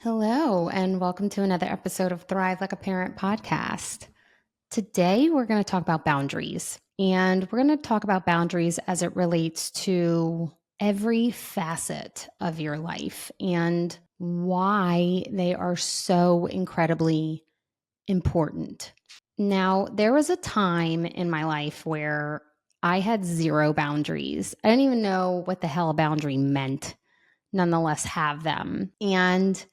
Hello, and welcome to another episode of Thrive Like a Parent podcast. Today, we're going to talk about boundaries, and we're going to talk about boundaries as it relates to every facet of your life and why they are so incredibly important. Now, there was a time in my life where I had zero boundaries. I didn't even know what the hell a boundary meant, nonetheless have them. And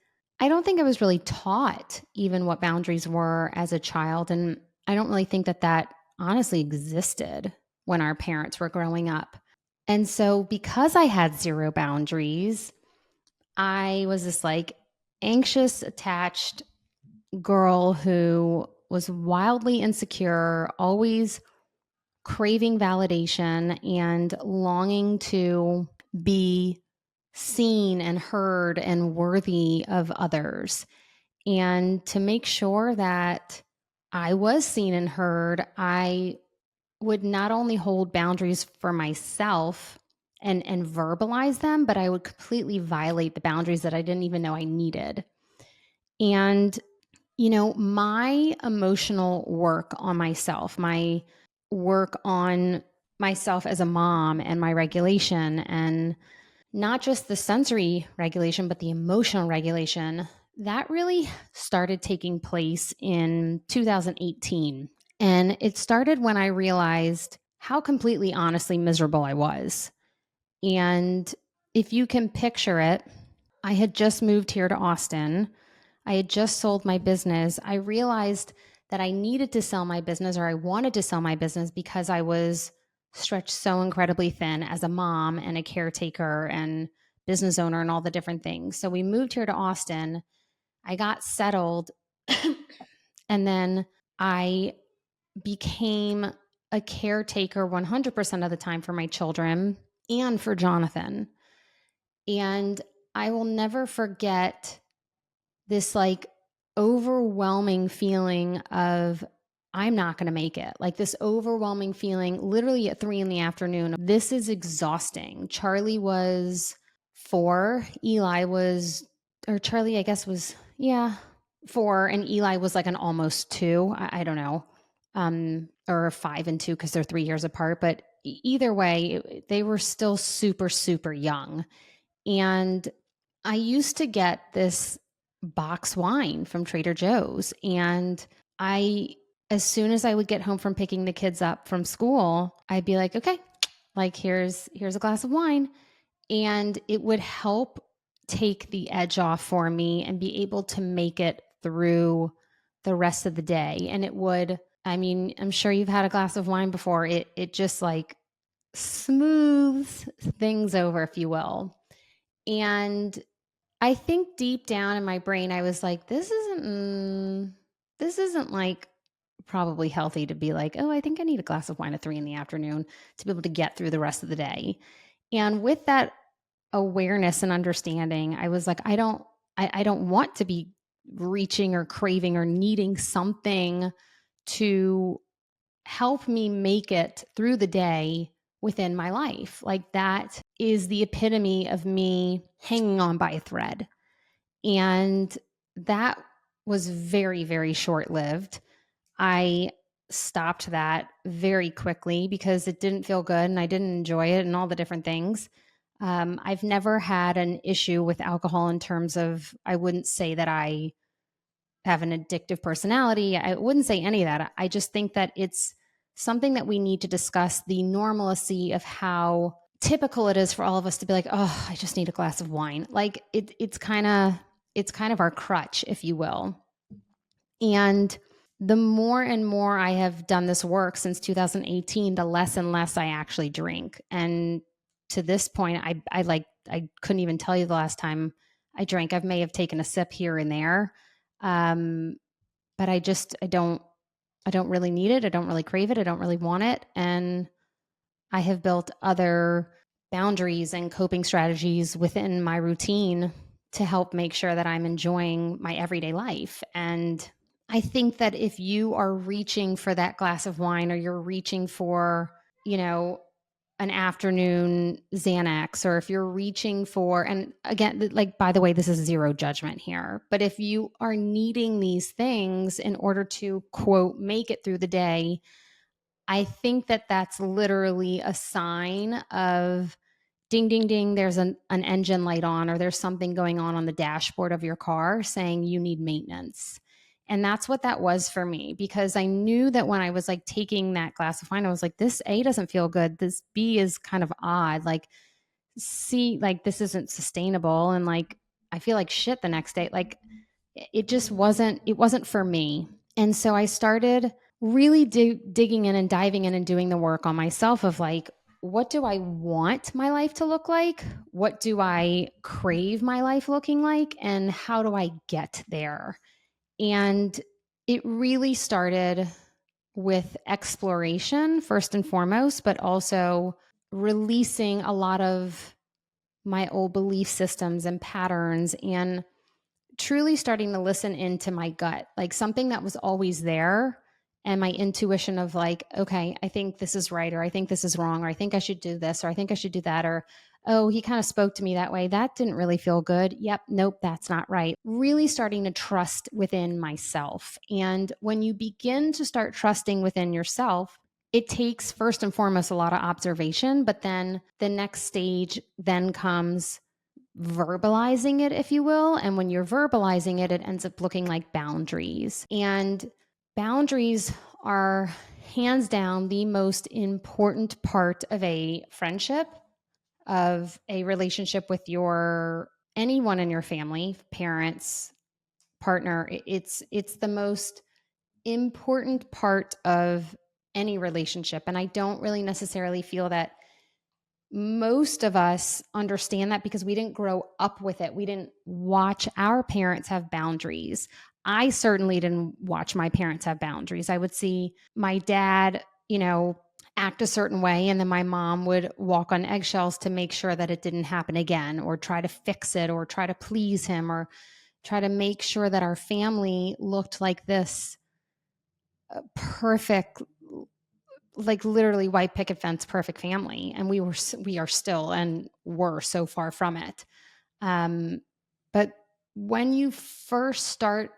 I don't think I was really taught even what boundaries were as a child. And I don't really think that that honestly existed when our parents were growing up. And so, because I had zero boundaries, I was this like anxious, attached girl who was wildly insecure, always craving validation and longing to be seen and heard and worthy of others. And to make sure that I was seen and heard, I would not only hold boundaries for myself and verbalize them, but I would completely violate the boundaries that I didn't even know I needed. And, my emotional work on myself, my work on myself as a mom and my regulation and not just the sensory regulation, but the emotional regulation, that really started taking place in 2018. And it started when I realized how completely honestly miserable I was. And if you can picture it, I had just moved here to Austin. I had just sold my business. I realized that I needed to sell my business, or I wanted to sell my business, because I was stretched so incredibly thin as a mom and a caretaker and business owner and all the different things. So we moved here to Austin. I got settled and then I became a caretaker 100% of the time for my children and for Jonathan. And I will never forget this like overwhelming feeling of I'm not going to make it. Like this overwhelming feeling literally at 3 in the afternoon. This is exhausting. Charlie was 4. Eli was, or Charlie, I guess was, yeah, 4. And Eli was like an almost 2. I don't know. Or 5 and 2 because they're 3 years apart. But either way, they were still super, super young. And I used to get this box wine from Trader Joe's. And I, as soon as I would get home from picking the kids up from school, I'd be like, okay, like here's a glass of wine. And it would help take the edge off for me and be able to make it through the rest of the day. And it would, I mean, I'm sure you've had a glass of wine before. It just like smooths things over, if you will. And I think deep down in my brain, I was like, this isn't like probably healthy to be like, oh, I think I need a glass of wine at 3 in the afternoon to be able to get through the rest of the day. And with that awareness and understanding, I was like, I don't want to be reaching or craving or needing something to help me make it through the day within my life. Like that is the epitome of me hanging on by a thread. And that was very, very short lived. I stopped that very quickly because it didn't feel good and I didn't enjoy it and all the different things. I've never had an issue with alcohol in terms of, I wouldn't say that I have an addictive personality. I wouldn't say any of that. I just think that it's something that we need to discuss the normalcy of how typical it is for all of us to be like, oh, I just need a glass of wine. Like it's kind of our crutch, if you will. And the more and more I have done this work since 2018, the less and less I actually drink. And to this point, I couldn't even tell you the last time I drank. I may have taken a sip here and there. Um, but I don't really need it. I don't really crave it. I don't really want it. And I have built other boundaries and coping strategies within my routine to help make sure that I'm enjoying my everyday life. And I think that if you are reaching for that glass of wine or you're reaching for, you know, an afternoon Xanax, or if you're reaching for, and again, like, by the way, this is zero judgment here, but if you are needing these things in order to, quote, make it through the day, I think that that's literally a sign of ding, ding, ding, there's an engine light on, or there's something going on the dashboard of your car saying you need maintenance. And that's what that was for me, because I knew that when I was like taking that glass of wine, I was like, this A doesn't feel good. This B is kind of odd. Like, C, like, this isn't sustainable. And like, I feel like shit the next day. Like, it wasn't for me. And so I started really digging in and diving in and doing the work on myself of like, what do I want my life to look like? What do I crave my life looking like? And how do I get there? And it really started with exploration first and foremost, but also releasing a lot of my old belief systems and patterns, and truly starting to listen into my gut, like something that was always there, and my intuition of like, okay, I think this is right, or I think this is wrong, or I think I should do this, or I think I should do that, or oh, he kind of spoke to me that way. That didn't really feel good. Yep, nope, that's not right. Really starting to trust within myself. And when you begin to start trusting within yourself, it takes first and foremost a lot of observation, but then the next stage then comes verbalizing it, if you will. And when you're verbalizing it, it ends up looking like boundaries. And boundaries are hands down the most important part of a friendship, of a relationship with your anyone in your family, parents, partner. It's the most important part of any relationship. And I don't really necessarily feel that most of us understand that, because we didn't grow up with it. We didn't watch our parents have boundaries. I certainly didn't watch my parents have boundaries. I would see my dad, act a certain way, and then my mom would walk on eggshells to make sure that it didn't happen again, or try to fix it, or try to please him, or try to make sure that our family looked like this perfect, like literally white picket fence perfect family, and we are still and were so far from it. But when you first start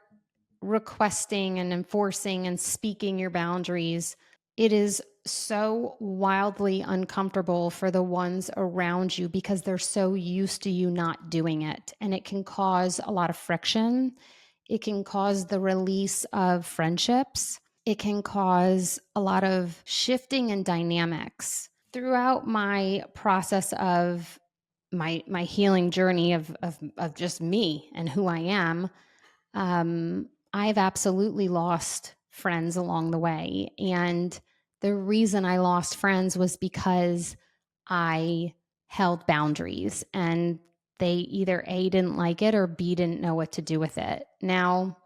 requesting and enforcing and speaking your boundaries, it is so wildly uncomfortable for the ones around you, because they're so used to you not doing it, and it can cause a lot of friction. It can cause the release of friendships. It can cause a lot of shifting in dynamics. Throughout my process of my healing journey of just me and who I am, I've absolutely lost friends along the way. And the reason I lost friends was because I held boundaries, and they either A, didn't like it, or B, didn't know what to do with it. Now,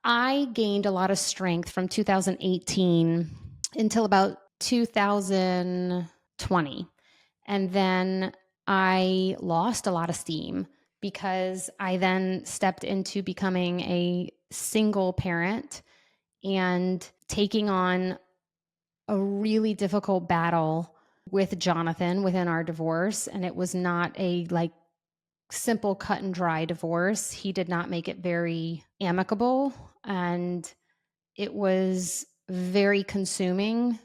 I gained a lot of strength from 2018 until about 2020. And then I lost a lot of steam, because I then stepped into becoming a single parent and taking on a really difficult battle with Jonathan within our divorce. And it was not a like simple cut and dry divorce. He did not make it very amicable, and it was very consuming,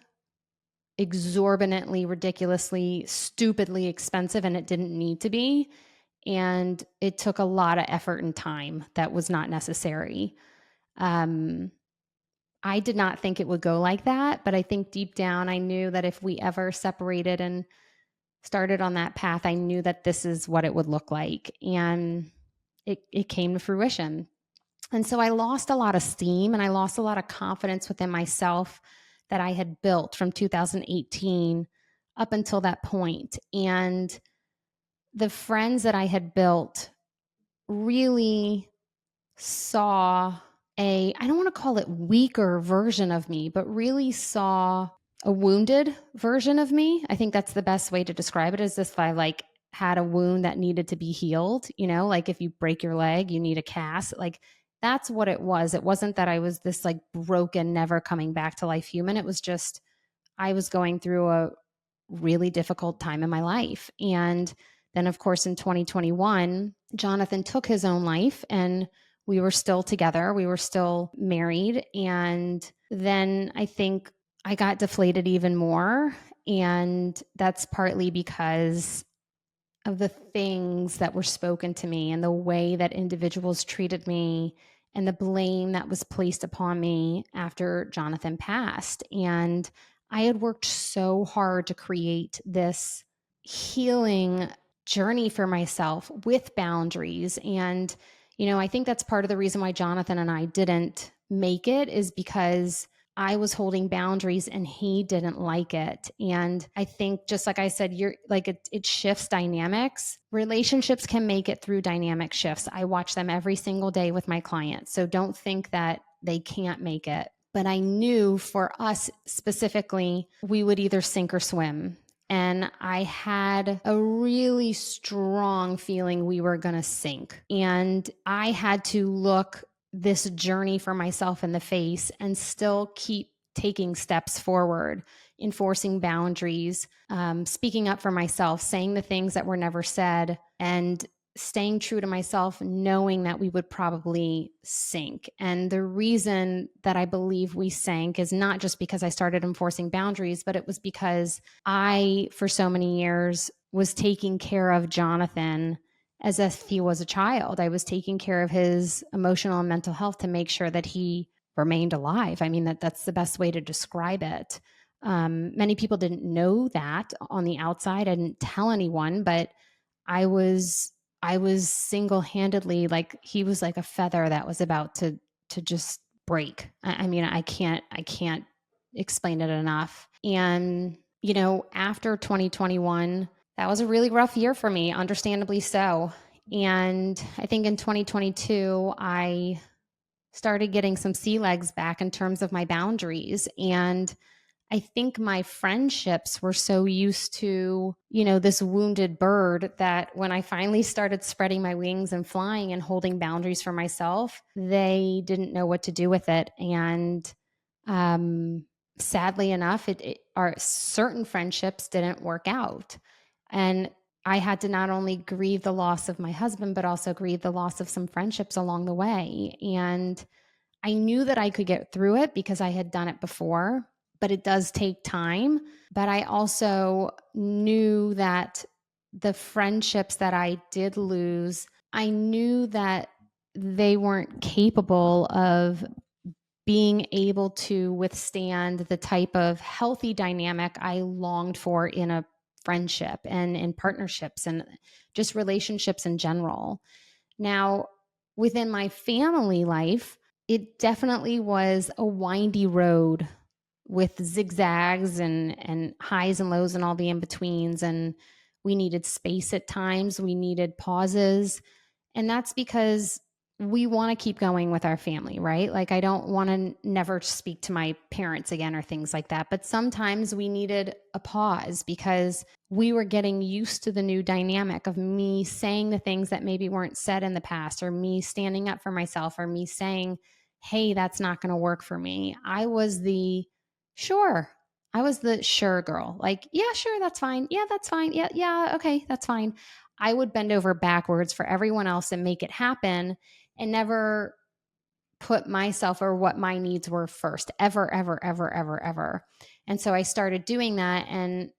exorbitantly, ridiculously, stupidly expensive, and it didn't need to be. And it took a lot of effort and time that was not necessary. Um, I did not think it would go like that, but I think deep down, I knew that if we ever separated and started on that path, I knew that this is what it would look like. And it came to fruition. And so I lost a lot of steam, and I lost a lot of confidence within myself that I had built from 2018 up until that point. And the friends that I had built really saw I don't want to call it weaker version of me, but really saw a wounded version of me. I think that's the best way to describe it, is if I like had a wound that needed to be healed, like if you break your leg, you need a cast. Like, that's what it was. It wasn't that I was this like broken, never coming back to life human. It was just I was going through really difficult time in my life. And then, of course, in 2021, Jonathan took his own life and we were still together. We were still married. And then I think I got deflated even more. And that's partly because of the things that were spoken to me and the way that individuals treated me and the blame that was placed upon me after Jonathan passed. And I had worked so hard to create this healing journey for myself with boundaries. And, I think that's part of the reason why Jonathan and I didn't make it is because I was holding boundaries and he didn't like it. And I think, just like I said, you're like, it shifts dynamics. Relationships can make it through dynamic shifts. I watch them every single day with my clients. So don't think that they can't make it. But I knew for us specifically, we would either sink or swim. And I had a really strong feeling we were going to sink. And I had to look this journey for myself in the face and still keep taking steps forward, enforcing boundaries, speaking up for myself, saying the things that were never said, and staying true to myself, knowing that we would probably sink. And the reason that I believe we sank is not just because I started enforcing boundaries, but it was because I, for so many years, was taking care of Jonathan as if he was a child. I was taking care of his emotional and mental health to make sure that he remained alive. I mean, that's the best way to describe it. Many people didn't know that on the outside. I didn't tell anyone, but I was single-handedly, like, he was like a feather that was about to just break. I mean, I can't explain it enough. And after 2021, that was a really rough year for me, understandably so. And I think in 2022, I started getting some sea legs back in terms of my boundaries. And I think my friendships were so used to, this wounded bird that when I finally started spreading my wings and flying and holding boundaries for myself, they didn't know what to do with it. And sadly enough, our certain friendships didn't work out. And I had to not only grieve the loss of my husband, but also grieve the loss of some friendships along the way. And I knew that I could get through it because I had done it before, but it does take time. But I also knew that the friendships that I did lose, I knew that they weren't capable of being able to withstand the type of healthy dynamic I longed for in a friendship and in partnerships and just relationships in general. Now, within my family life, it definitely was a windy road with zigzags and highs and lows and all the in-betweens. And we needed space at times. We needed pauses. And that's because we want to keep going with our family, right? Like, I don't want to never speak to my parents again or things like that. But sometimes we needed a pause because we were getting used to the new dynamic of me saying the things that maybe weren't said in the past, or me standing up for myself, or me saying, hey, that's not going to work for me. Sure. I was the sure girl. Like, yeah, sure, that's fine. Yeah, that's fine. Yeah, yeah, okay, that's fine. I would bend over backwards for everyone else and make it happen and never put myself or what my needs were first, ever, ever, ever, ever, ever. And so I started doing that. And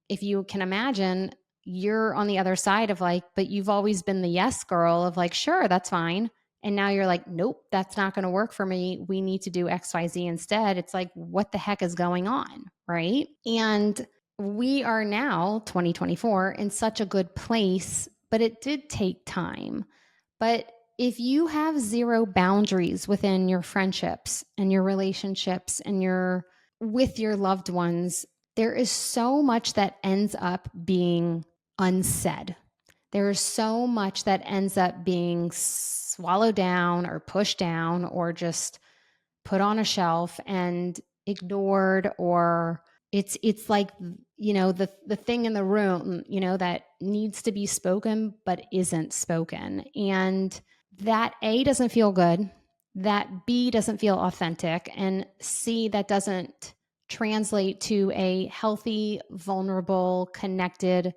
if you can imagine, you're on the other side of like, but you've always been the yes girl of like, sure, that's fine. And now you're like, nope, that's not going to work for me. We need to do XYZ instead. It's like, what the heck is going on? Right. And we are now 2024 in such a good place, but it did take time. But if you have zero boundaries within your friendships and your relationships and with your loved ones, there is so much that ends up being unsaid. There is so much that ends up being swallowed down or pushed down or just put on a shelf and ignored, or it's like, the thing in the room, that needs to be spoken but isn't spoken. And that A doesn't feel good, that B doesn't feel authentic, and C, that doesn't translate to a healthy, vulnerable, connected,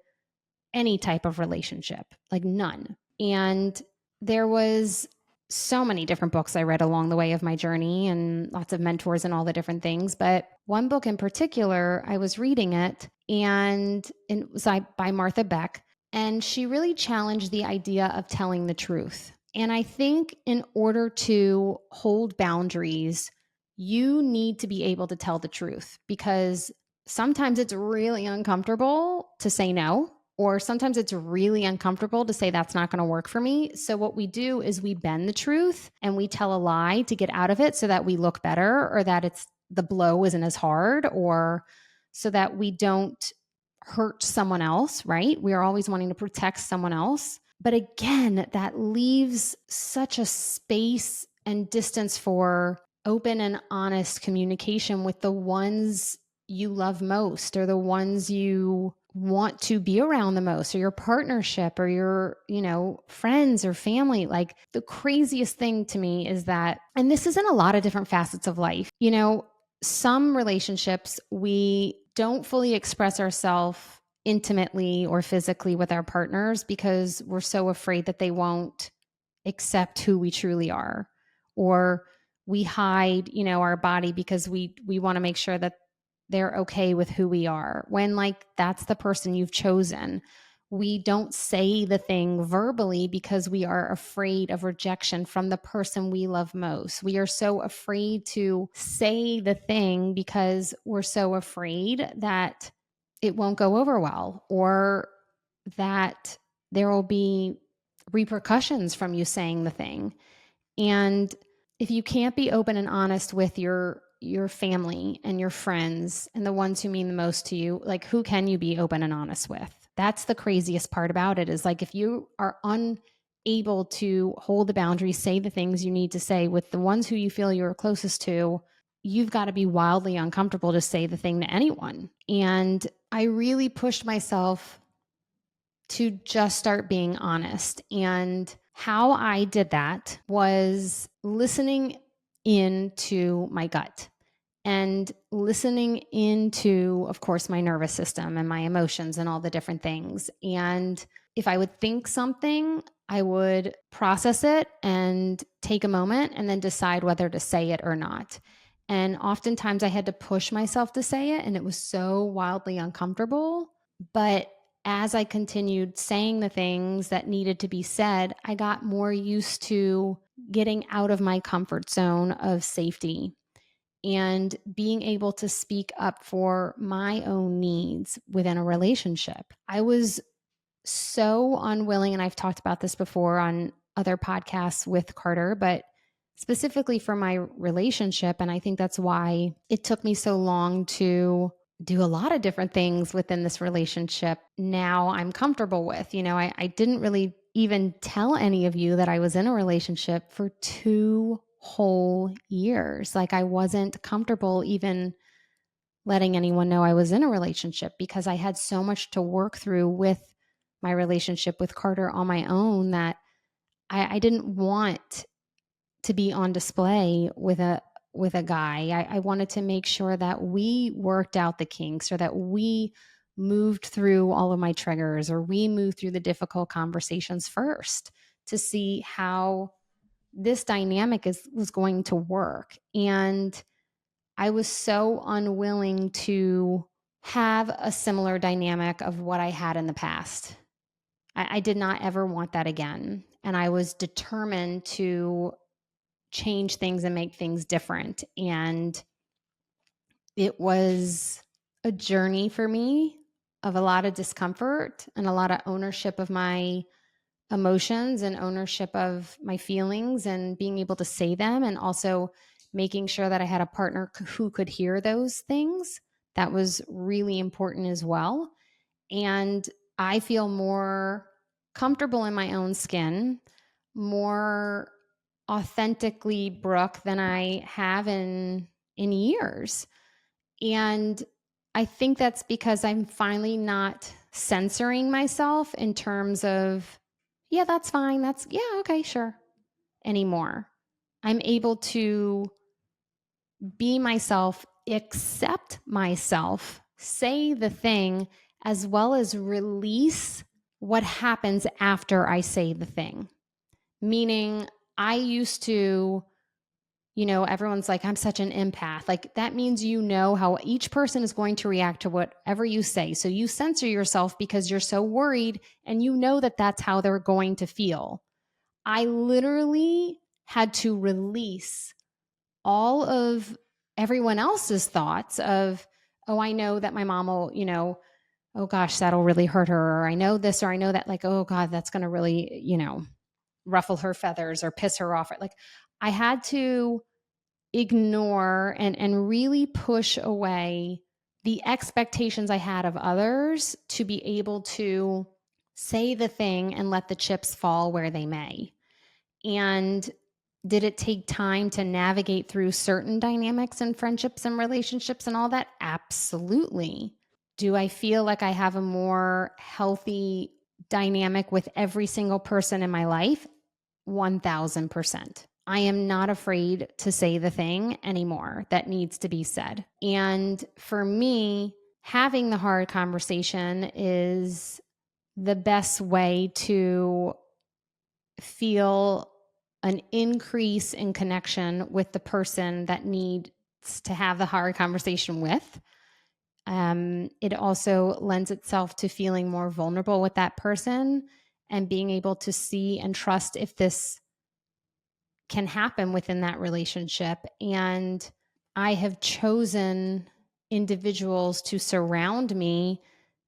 any type of relationship, like none. And there was so many different books I read along the way of my journey and lots of mentors and all the different things. But one book in particular, I was reading it and it was by Martha Beck. And she really challenged the idea of telling the truth. And I think in order to hold boundaries, you need to be able to tell the truth because sometimes it's really uncomfortable to say no, or sometimes it's really uncomfortable to say that's not going to work for me. So what we do is we bend the truth and we tell a lie to get out of it so that we look better or that it's the blow isn't as hard or so that we don't hurt someone else, right? We are always wanting to protect someone else. But again, that leaves such a space and distance for open and honest communication with the ones you love most or the ones you want to be around the most or your partnership or your, friends or family. Like the craziest thing to me is that, and this is in a lot of different facets of life, some relationships we don't fully express ourselves intimately or physically with our partners because we're so afraid that they won't accept who we truly are, or we hide our body because we want to make sure that they're okay with who we are when like that's the person you've chosen. We don't say the thing verbally because we are afraid of rejection from the person we love most. We are so afraid to say the thing because we're so afraid that it won't go over well or that there will be repercussions from you saying the thing. And if you can't be open and honest with your family and your friends and the ones who mean the most to you, like who can you be open and honest with? That's the craziest part about it is like if you are unable to hold the boundaries, say the things you need to say with the ones who you feel you're closest to, you've got to be wildly uncomfortable to say the thing to anyone. And I really pushed myself to just start being honest. And how I did that was listening into my gut and listening into, of course, my nervous system and my emotions and all the different things. And if I would think something, I would process it and take a moment and then decide whether to say it or not. And oftentimes I had to push myself to say it, and it was so wildly uncomfortable. But as I continued saying the things that needed to be said, I got more used to getting out of my comfort zone of safety and being able to speak up for my own needs within a relationship. I was so unwilling, and I've talked about this before on other podcasts with Carter, but specifically for my relationship. And I think that's why it took me so long to do a lot of different things within this relationship now I'm comfortable with. I didn't really even tell any of you that I was in a relationship for 2 whole years. Like I wasn't comfortable even letting anyone know I was in a relationship because I had so much to work through with my relationship with Carter on my own that I didn't want to be on display with a guy. I wanted to make sure that we worked out the kinks or that we moved through all of my triggers or we moved through the difficult conversations first to see how this dynamic was going to work. And I was so unwilling to have a similar dynamic of what I had in the past. I did not ever want that again. And I was determined to change things and make things different. And it was a journey for me of a lot of discomfort and a lot of ownership of my emotions and ownership of my feelings and being able to say them, and also making sure that I had a partner who could hear those things. That was really important as well. And I feel more comfortable in my own skin, more authentically Brooke than I have in years. And I think that's because I'm finally not censoring myself in terms of, yeah, that's fine. Yeah, okay, sure, anymore. I'm able to be myself accept myself, say the thing, as well as release what happens after I say the thing. Meaning, I used to, everyone's like, I'm such an empath. Like, that means how each person is going to react to whatever you say. So you censor yourself because you're so worried and that that's how they're going to feel. I literally had to release all of everyone else's thoughts of, oh, I know that my mom will, oh gosh, that'll really hurt her. Or I know this, or I know that, like, oh God, that's going to really, ruffle her feathers or piss her off. Like, I had to ignore and really push away the expectations I had of others to be able to say the thing and let the chips fall where they may. And did it take time to navigate through certain dynamics and friendships and relationships and all that? Absolutely. Do I feel like I have a more healthy dynamic with every single person in my life? 1000%. I am not afraid to say the thing anymore that needs to be said. And for me, having the hard conversation is the best way to feel an increase in connection with the person that needs to have the hard conversation with. It also lends itself to feeling more vulnerable with that person and being able to see and trust if this can happen within that relationship. And I have chosen individuals to surround me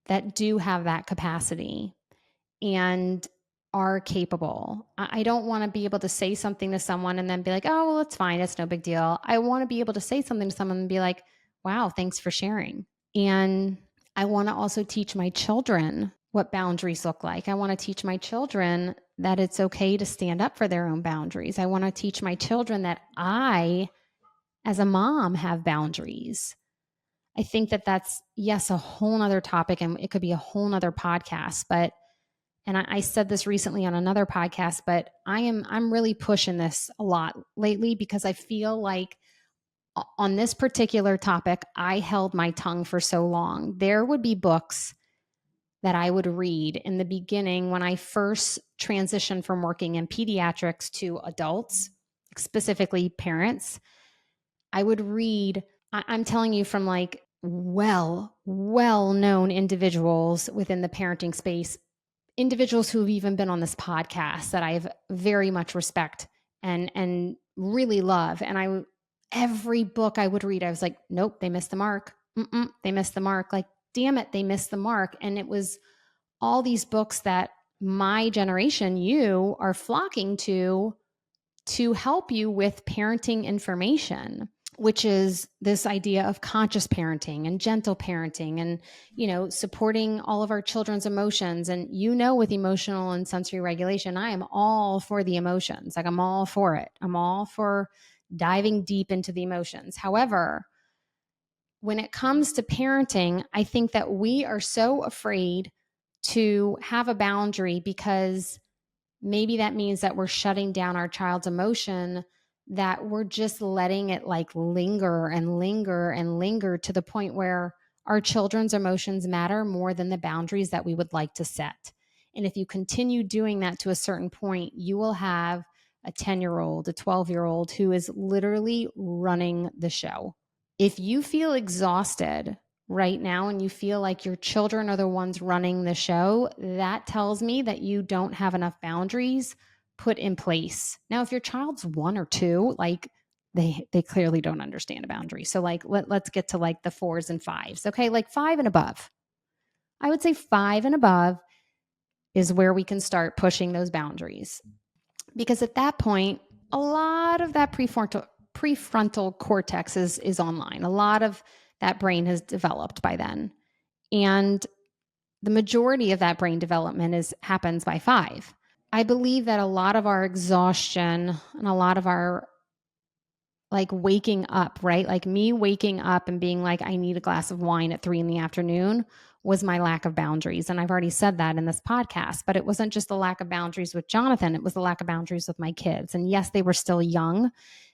that do have that capacity and are capable. I don't want to be able to say something to someone and then be like, oh, well, it's fine. It's no big deal. I want to be able to say something to someone and be like, wow, thanks for sharing. And I want to also teach my children what boundaries look like. I want to teach my children that it's okay to stand up for their own boundaries. I want to teach my children that I, as a mom, have boundaries. I think that that's, yes, a whole nother topic, and it could be a whole nother podcast, but and I said this recently on another podcast, but I'm really pushing this a lot lately because I feel like on this particular topic, I held my tongue for so long. There would be books that I would read in the beginning when I first transitioned from working in pediatrics to adults, specifically parents. I would read, I'm telling you, from like well known individuals within the parenting space, individuals who have even been on this podcast that I've very much respect and really love. And every book I would read, I was like, nope, they missed the mark. They missed the mark. Like, damn it, they missed the mark. And it was all these books that my generation, you are flocking to help you with parenting information, which is this idea of conscious parenting and gentle parenting and, supporting all of our children's emotions. And, with emotional and sensory regulation, I am all for the emotions. Like, I'm all for it. I'm all for diving deep into the emotions. However, when it comes to parenting, I think that we are so afraid to have a boundary because maybe that means that we're shutting down our child's emotion, that we're just letting it like linger and linger and linger to the point where our children's emotions matter more than the boundaries that we would like to set. And if you continue doing that to a certain point, you will have a 10-year-old, a 12-year-old who is literally running the show. If you feel exhausted right now and you feel like your children are the ones running the show, that tells me that you don't have enough boundaries put in place. Now, if your child's 1 or 2, like they clearly don't understand a boundary. So like let's get to like the 4s and 5s. Okay, like 5 and above. I would say 5 and above is where we can start pushing those boundaries. Because at that point, a lot of that prefrontal cortex is online. A lot of that brain has developed by then. And the majority of that brain development happens by 5. I believe that a lot of our exhaustion and a lot of our like waking up, right? Like me waking up and being like, I need a glass of wine at 3 p.m. was my lack of boundaries. And I've already said that in this podcast, but it wasn't just the lack of boundaries with Jonathan. It was the lack of boundaries with my kids. And yes, they were still young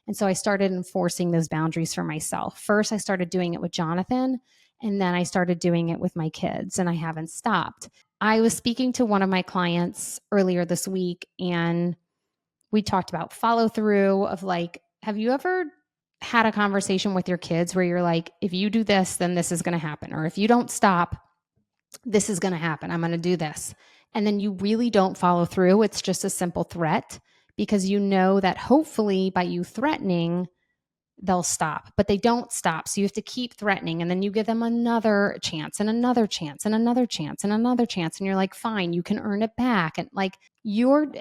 And so I started enforcing those boundaries for myself. First, I started doing it with Jonathan, and then I started doing it with my kids, and I haven't stopped. I was speaking to one of my clients earlier this week, and we talked about follow through of like, have you ever had a conversation with your kids where you're like, if you do this, then this is going to happen. Or if you don't stop, this is going to happen. I'm going to do this. And then you really don't follow through. It's just a simple threat because you know that hopefully by you threatening, they'll stop, but they don't stop. So you have to keep threatening. And then you give them another chance and another chance and another chance and another chance. And you're like, fine, you can earn it back. And like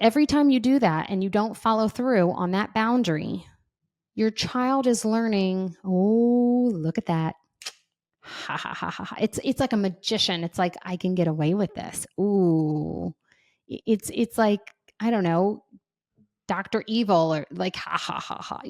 every time you do that and you don't follow through on that boundary, your child is learning, oh, look at that. Ha ha ha ha. It's like a magician. It's like, I can get away with this. Ooh. It's like, I don't know, Dr. Evil or like, ha, ha, ha, ha.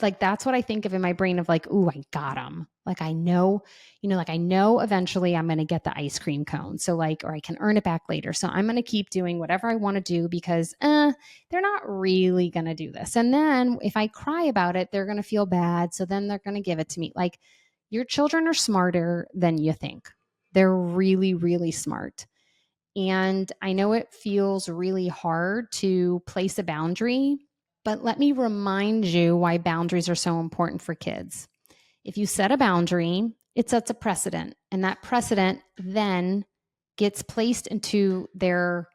Like that's what I think of in my brain of like, ooh, I got him. Like I know, like I know eventually I'm going to get the ice cream cone. So like, or I can earn it back later. So I'm going to keep doing whatever I want to do because they're not really going to do this. And then if I cry about it, they're going to feel bad. So then they're going to give it to me. Like your children are smarter than you think. They're really, really smart. And I know it feels really hard to place a boundary, but let me remind you why boundaries are so important for kids. If you set a boundary, it sets a precedent, and that precedent then gets placed into their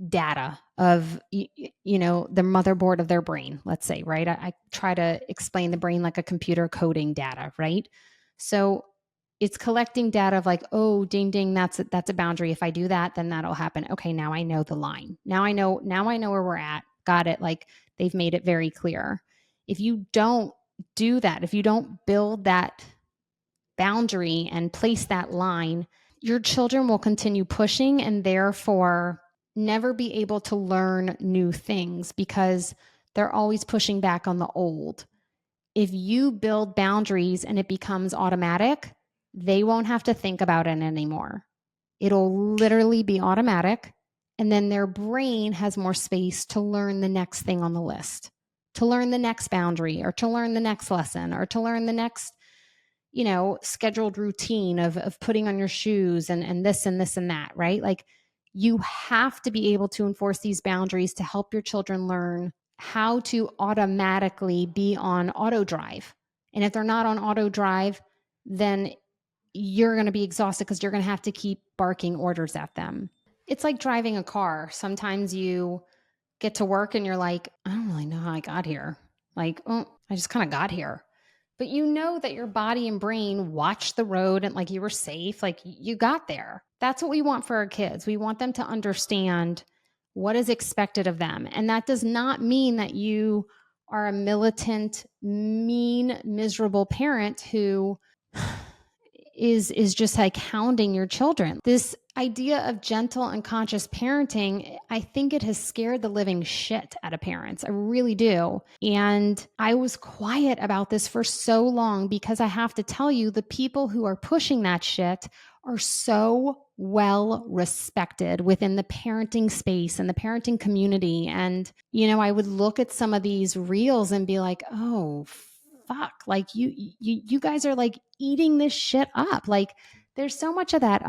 data of, the motherboard of their brain, let's say, right? I try to explain the brain like a computer coding data, right? So it's collecting data of like, oh, ding, ding, that's a boundary. If I do that, then that'll happen. Okay, now I know the line. Now I know where we're at. Got it. Like they've made it very clear. If you don't do that, if you don't build that boundary and place that line, your children will continue pushing and therefore never be able to learn new things because they're always pushing back on the old. If you build boundaries and it becomes automatic, they won't have to think about it anymore. It'll literally be automatic. And then their brain has more space to learn the next thing on the list, to learn the next boundary or to learn the next lesson or to learn the next, scheduled routine of putting on your shoes and this and this and that, right? Like you have to be able to enforce these boundaries to help your children learn how to automatically be on auto drive. And if they're not on auto drive, then you're going to be exhausted because you're going to have to keep barking orders at them. It's like driving a car. Sometimes you get to work and you're like, I don't really know how I got here. Like, oh, I just kind of got here. But you know that your body and brain watched the road and like you were safe, like you got there. That's what we want for our kids. We want them to understand what is expected of them. And that does not mean that you are a militant, mean, miserable parent who is just like hounding your children. This idea of gentle and conscious parenting, I think it has scared the living shit out of parents. I really do. And I was quiet about this for so long because I have to tell you, the people who are pushing that shit are so well respected within the parenting space and the parenting community. And, I would look at some of these reels and be like, oh, fuck, like you guys are like eating this shit up. Like there's so much of that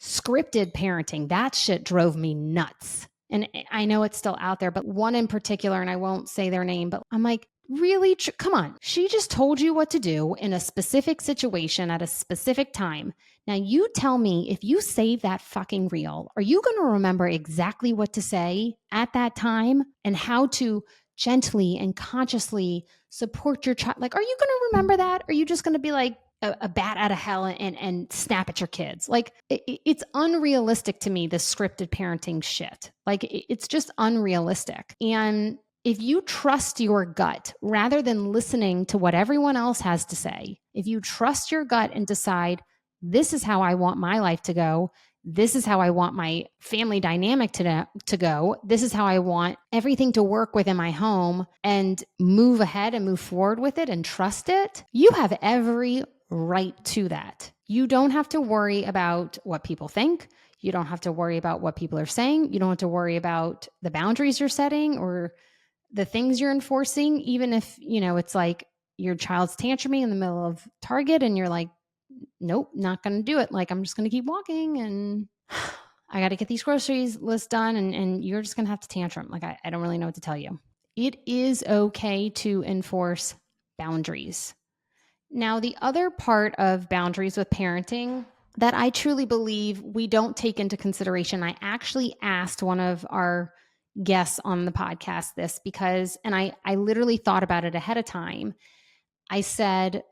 scripted parenting. That shit drove me nuts. And I know it's still out there, but one in particular, and I won't say their name, but I'm like, really? Come on. She just told you what to do in a specific situation at a specific time. Now you tell me, if you save that fucking reel, are you going to remember exactly what to say at that time and how to gently and consciously support your child? Like, are you going to remember that? Or are you just going to be like a bat out of hell and snap at your kids? Like, it's unrealistic to me, this scripted parenting shit. Like, it's just unrealistic. And if you trust your gut rather than listening to what everyone else has to say, if you trust your gut and decide, this is how I want my life to go, this is how I want my family dynamic to go, this is how I want everything to work within my home, and move ahead and move forward with it and trust it, you have every right to that. You don't have to worry about what people think. You don't have to worry about what people are saying. You don't have to worry about the boundaries you're setting or the things you're enforcing, even if, it's like your child's tantruming in the middle of Target and you're like, nope, not going to do it. Like, I'm just going to keep walking and I got to get these groceries list done. And you're just going to have to tantrum. Like, I don't really know what to tell you. It is okay to enforce boundaries. Now, the other part of boundaries with parenting that I truly believe we don't take into consideration, I actually asked one of our guests on the podcast this because, and I literally thought about it ahead of time. I said,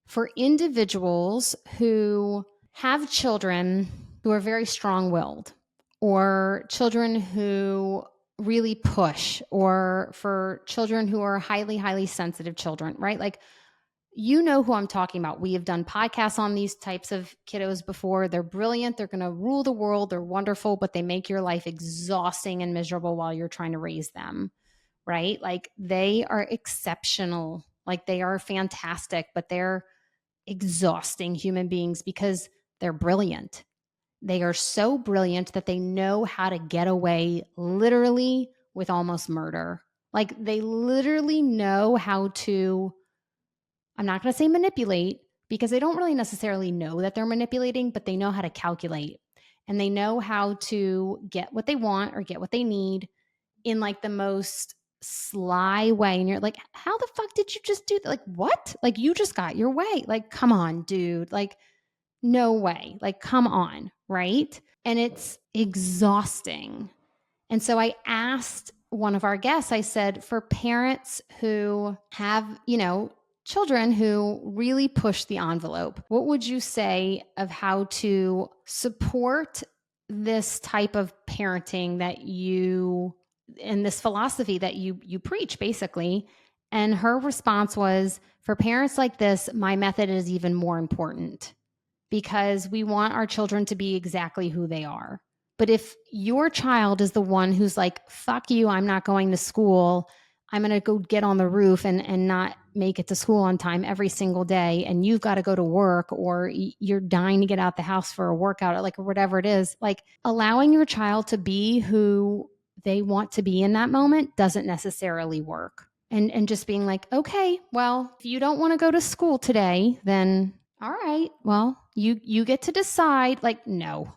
for individuals who have children who are very strong-willed, or children who really push, or for children who are highly, highly sensitive children, right? Like, you know who I'm talking about. We have done podcasts on these types of kiddos before. They're brilliant. They're going to rule the world. They're wonderful, but they make your life exhausting and miserable while you're trying to raise them, right? Like, they are exceptional. Like, they are fantastic, but they're exhausting human beings because they're brilliant. They are so brilliant that they know how to get away literally with almost murder. Like, they literally know how to, I'm not going to say manipulate, because they don't really necessarily know that they're manipulating, but they know how to calculate and they know how to get what they want or get what they need in like the most sly way. And you're like, how the fuck did you just do that? Like, what? Like, you just got your way. Like, come on, dude. Like, no way. Like, come on. Right. And it's exhausting. And so I asked one of our guests, I said, for parents who have, children who really push the envelope, what would you say of how to support this type of parenting that you, and this philosophy that you preach, basically? And her response was, for parents like this, my method is even more important because we want our children to be exactly who they are. But if your child is the one who's like, fuck you, I'm not going to school, I'm going to go get on the roof and not make it to school on time every single day, and you've got to go to work, or you're dying to get out the house for a workout, or whatever it is, like, allowing your child to be who they want to be in that moment doesn't necessarily work. And just being like, okay, well, if you don't want to go to school today, then all right, well, you get to decide. Like, no,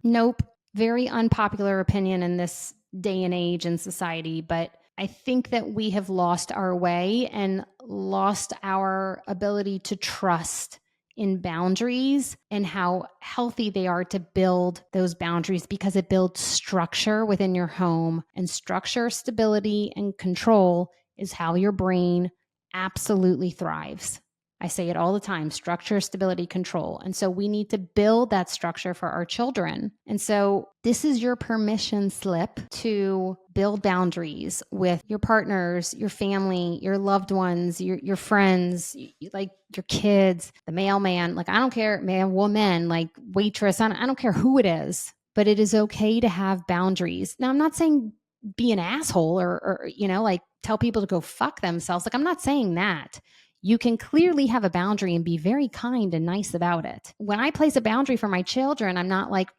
nope. Very unpopular opinion in this day and age in society, but I think that we have lost our way and lost our ability to trust in boundaries and how healthy they are to build those boundaries, because it builds structure within your home, and structure, stability, and control is how your brain absolutely thrives. I say it all the time: structure, stability, control. And so we need to build that structure for our children. And so this is your permission slip to build boundaries with your partners, your family, your loved ones, your friends, like your kids, the mailman. Like, I don't care, man, woman, like waitress, I don't care who it is, but it is okay to have boundaries. Now, I'm not saying be an asshole or like tell people to go fuck themselves. Like, I'm not saying that. You can clearly have a boundary and be very kind and nice about it. When I place a boundary for my children, I'm not like,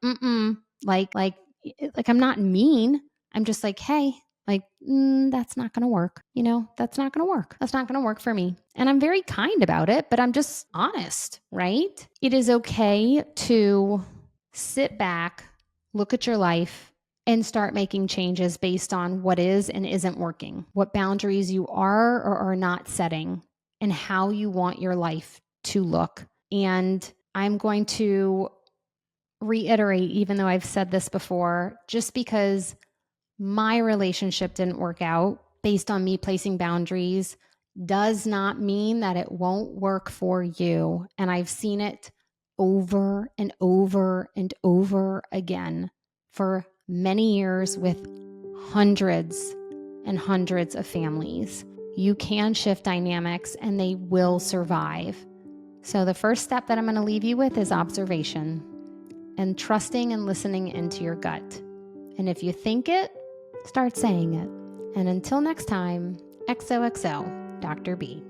like I'm not mean. I'm just like, hey, like, that's not going to work. That's not going to work. That's not going to work for me. And I'm very kind about it, but I'm just honest, right? It is okay to sit back, look at your life, and start making changes based on what is and isn't working, what boundaries you are or are not setting, and how you want your life to look. And I'm going to reiterate, even though I've said this before, just because my relationship didn't work out based on me placing boundaries does not mean that it won't work for you. And I've seen it over and over and over again for many years with hundreds and hundreds of families. You can shift dynamics and they will survive. So the first step that I'm going to leave you with is observation and trusting and listening into your gut. And if you think it, start saying it. And until next time, XOXO, Dr. B.